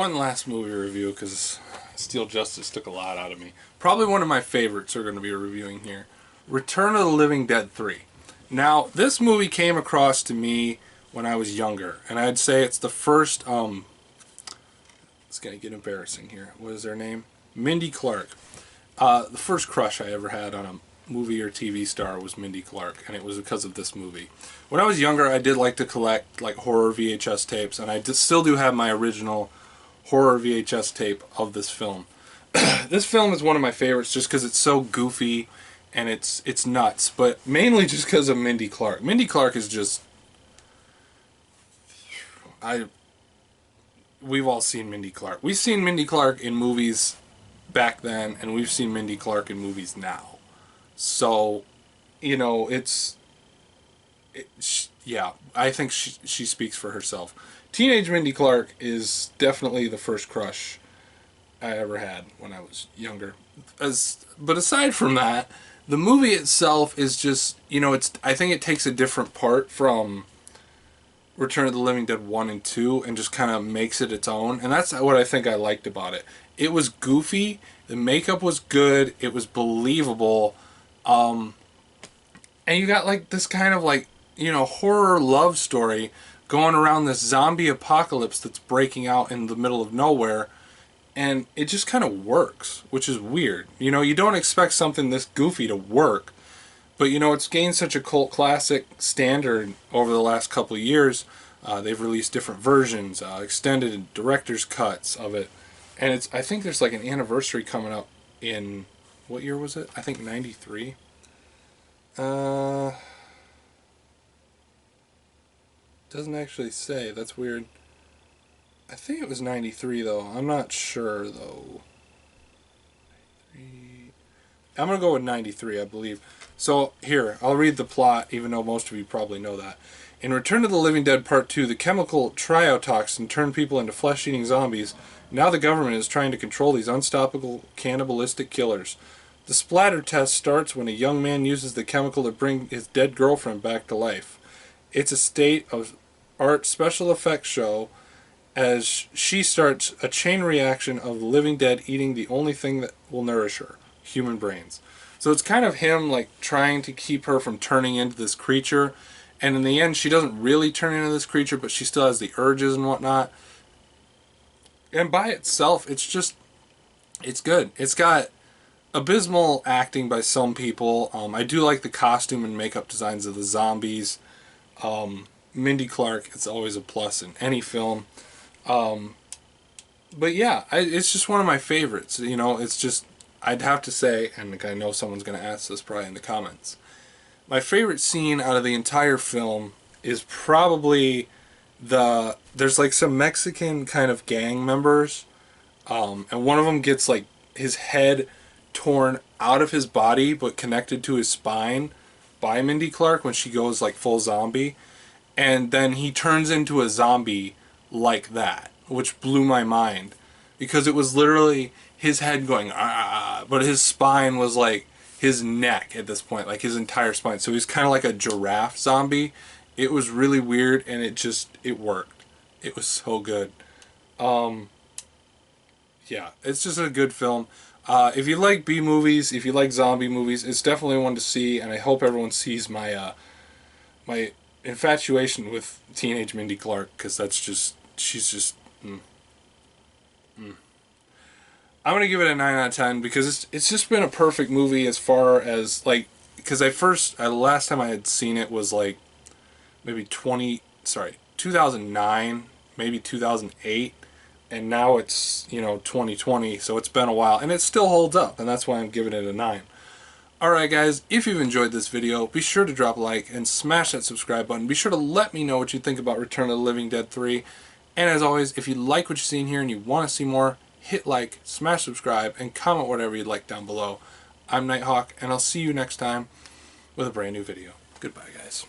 one last movie review because Steel Justice took a lot out of me. Probably one of my favorites we're going to be reviewing here. Return of the Living Dead 3. Now, this movie came across to me when I was younger, and I'd say it's the first, it's going to get embarrassing here. What is her name? Mindy Clark. The first crush I ever had on a movie or TV star was Mindy Clark, and it was because of this movie. When I was younger, I did like to collect like horror VHS tapes, and I still do have my original horror VHS tape of this film. This film is one of my favorites just because it's so goofy and it's nuts, but mainly just because of Mindy Clark. Mindy Clark is just... We've all seen Mindy Clark. We've seen Mindy Clark in movies back then, and we've seen Mindy Clark in movies now. So, you know, yeah, I think she speaks for herself. Teenage Mindy Clark is definitely the first crush I ever had when I was younger. But aside from that, the movie itself is just, you know, I think it takes a different part from Return of the Living Dead 1 and 2 and just kind of makes it its own. And that's what I think I liked about it. It was goofy, the makeup was good, it was believable, and you got like this kind of like, you know, horror love story going around this zombie apocalypse that's breaking out in the middle of nowhere, and it just kind of works, which is weird. You know, you don't expect something this goofy to work, but you know, it's gained such a cult classic standard over the last couple of years. They've released different versions, extended director's cuts of it, and I think there's like an anniversary coming up in, what year was it? I think 93. Doesn't actually say. That's weird. I think it was 93 though. I'm not sure though. I'm going to go with 93, I believe. So here, I'll read the plot, even though most of you probably know that. In Return of the Living Dead Part 2, the chemical triotoxin turned people into flesh-eating zombies. Now the government is trying to control these unstoppable cannibalistic killers. The splatter test starts when a young man uses the chemical to bring his dead girlfriend back to life. It's a state-of-art special effects show as she starts a chain reaction of the living dead eating the only thing that will nourish her, human brains. So it's kind of him like trying to keep her from turning into this creature, and in the end she doesn't really turn into this creature, but she still has the urges and whatnot. And by itself, it's good. It's got abysmal acting by some people. I do like the costume and makeup designs of the zombies. Mindy Clark, it's always a plus in any film. But yeah, it's just one of my favorites. You know, it's just, I'd have to say, and I know someone's going to ask this probably in the comments, my favorite scene out of the entire film is probably there's like some Mexican kind of gang members, and one of them gets like his head torn out of his body but connected to his spine by Mindy Clark when she goes like full zombie, and then he turns into a zombie like that, which blew my mind because it was literally his head going ah, but his spine was like his neck at this point, like his entire spine. So he's kind of like a giraffe zombie. It was really weird, and it worked. It was so good. Yeah, it's just a good film. If you like B movies, if you like zombie movies, it's definitely one to see, and I hope everyone sees my my infatuation with teenage Mindy Clark, because she's just I'm gonna give it a 9 out of 10 because it's just been a perfect movie as far as like, because last time I had seen it was like maybe 2009, maybe 2008, and now it's, you know, 2020, so it's been a while, and it still holds up, and that's why I'm giving it a 9. Alright guys, if you've enjoyed this video, be sure to drop a like and smash that subscribe button. Be sure to let me know what you think about Return of the Living Dead 3. And as always, if you like what you've seen here and you want to see more, hit like, smash subscribe, and comment whatever you'd like down below. I'm Nighthawk, and I'll see you next time with a brand new video. Goodbye guys.